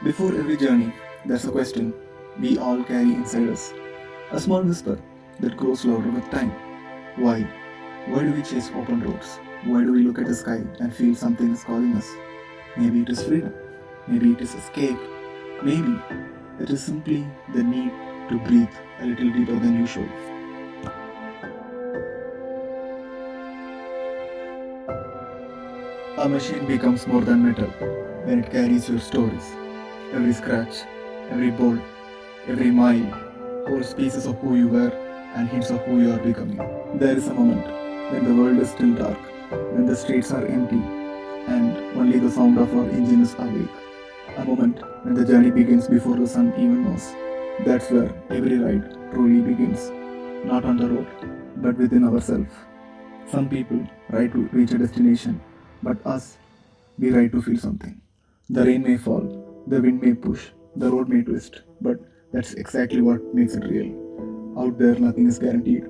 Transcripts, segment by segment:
Before every journey, there's a question we all carry inside us. A small whisper that grows louder with time. Why? Why do we chase open roads? Why do we look at the sky and feel something is calling us? Maybe it is freedom. Maybe it is escape. Maybe it is simply the need to breathe a little deeper than usual. A machine becomes more than metal when it carries your stories. Every scratch, every bolt, every mile holds pieces of who you were and hints of who you are becoming. There is a moment when the world is still dark, when the streets are empty, and only the sound of our engine is awake. A moment when the journey begins before the sun even knows. That's where every ride truly begins, not on the road, but within ourselves. Some people ride to reach a destination, but us, we ride to feel something. The rain may fall, the wind may push, the road may twist, but that's exactly what makes it real. Out there, nothing is guaranteed.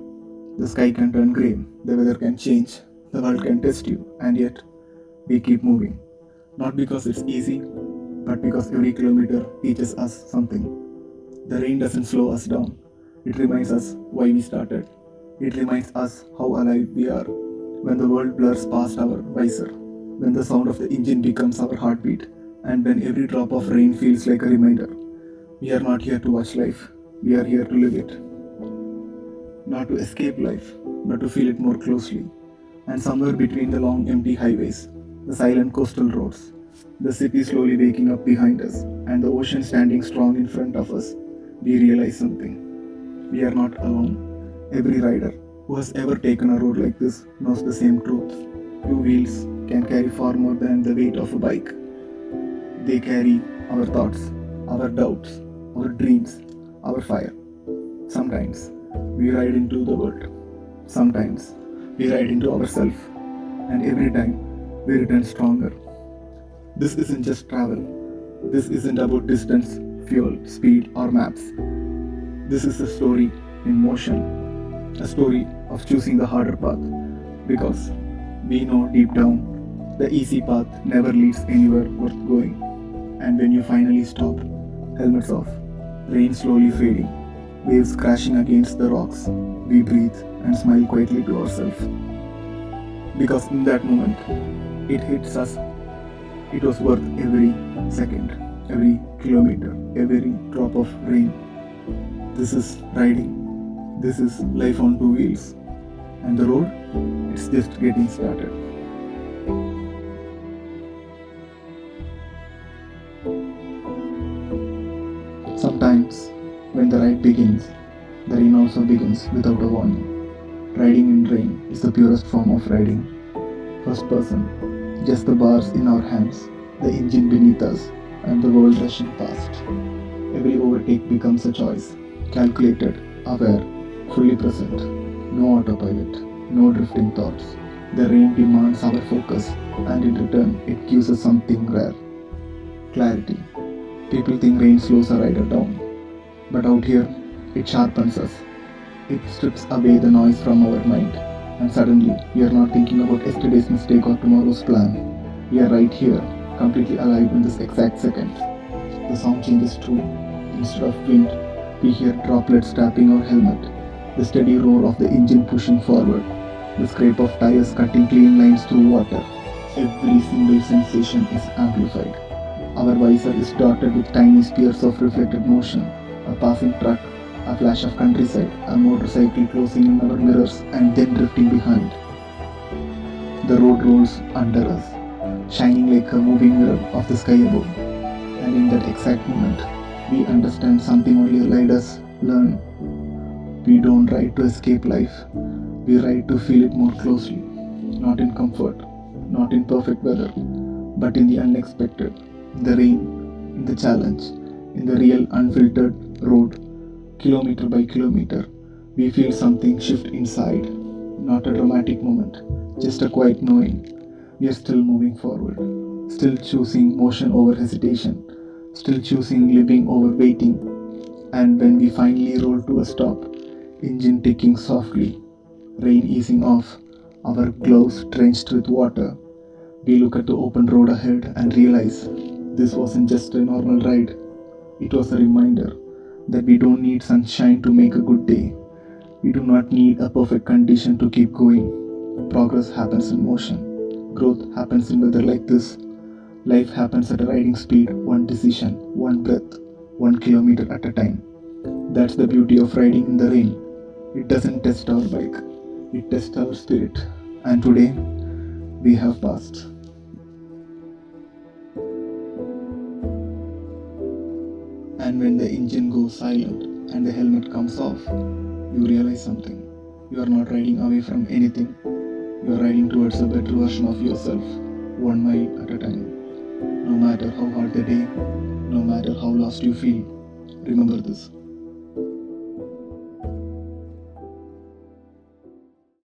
The sky can turn grey, the weather can change, the world can test you, and yet we keep moving. Not because it's easy, but because every kilometer teaches us something. The rain doesn't slow us down, it reminds us why we started. It reminds us how alive we are. When the world blurs past our visor, when the sound of the engine becomes our heartbeat, and when every drop of rain feels like a reminder, we are not here to watch life, we are here to live it. Not to escape life, but to feel it more closely. And somewhere between the long empty highways, the silent coastal roads, the city slowly waking up behind us, and the ocean standing strong in front of us, we realize something. We are not alone. Every rider who has ever taken a road like this knows the same truth. Two wheels can carry far more than the weight of a bike. They carry our thoughts, our doubts, our dreams, our fire. Sometimes we ride into the world. Sometimes we ride into ourselves. And every time we return stronger. This isn't just travel. This isn't about distance, fuel, speed, or maps. This is a story in motion. A story of choosing the harder path. Because we know deep down the easy path never leads anywhere worth going. And when you finally stop, helmets off, rain slowly fading, waves crashing against the rocks, we breathe and smile quietly to ourselves. Because in that moment, it hits us, it was worth every second, every kilometer, every drop of rain. This is riding. This is life on two wheels. And the road, it's just getting started. Sometimes, when the ride begins, the rain also begins without a warning. Riding in rain is the purest form of riding. First person, just the bars in our hands, the engine beneath us, and the world rushing past. Every overtake becomes a choice, calculated, aware, fully present. No autopilot, no drifting thoughts. The rain demands our focus, and in return, it gives us something rare: clarity. People think rain slows a rider down, but out here, it sharpens us. It strips away the noise from our mind, and suddenly we are not thinking about yesterday's mistake or tomorrow's plan. We are right here, completely alive in this exact second. The sound changes too. Instead of wind, we hear droplets tapping our helmet, the steady roar of the engine pushing forward, the scrape of tires cutting clean lines through water. Every single sensation is amplified. Our visor is dotted with tiny spears of reflected motion, a passing truck, a flash of countryside, a motorcycle closing in our mirrors and then drifting behind. The road rolls under us, shining like a moving mirror of the sky above. And in that exact moment, we understand something only riders learn. We don't ride to escape life, we ride to feel it more closely. Not in comfort, not in perfect weather, but in the unexpected, in the rain, in the challenge, in the real unfiltered road. Kilometer by kilometer, we feel something shift inside. Not a dramatic moment, just a quiet knowing. We are still moving forward, still choosing motion over hesitation, still choosing living over waiting. And when we finally roll to a stop, engine ticking softly, rain easing off, our gloves drenched with water, we look at the open road ahead and realize This wasn't just a normal ride, it was a reminder that we don't need sunshine to make a good day. We do not need a perfect condition to keep going. Progress happens in motion. Growth happens in weather like this. Life happens at a riding speed, one decision, one breath, 1 kilometer at a time. That's the beauty of riding in the rain. It doesn't test our bike, it tests our spirit. And today, we have passed. And when the engine goes silent and the helmet comes off, you realize something. You are not riding away from anything. You are riding towards a better version of yourself, 1 mile at a time. No matter how hard the day, no matter how lost you feel, remember this.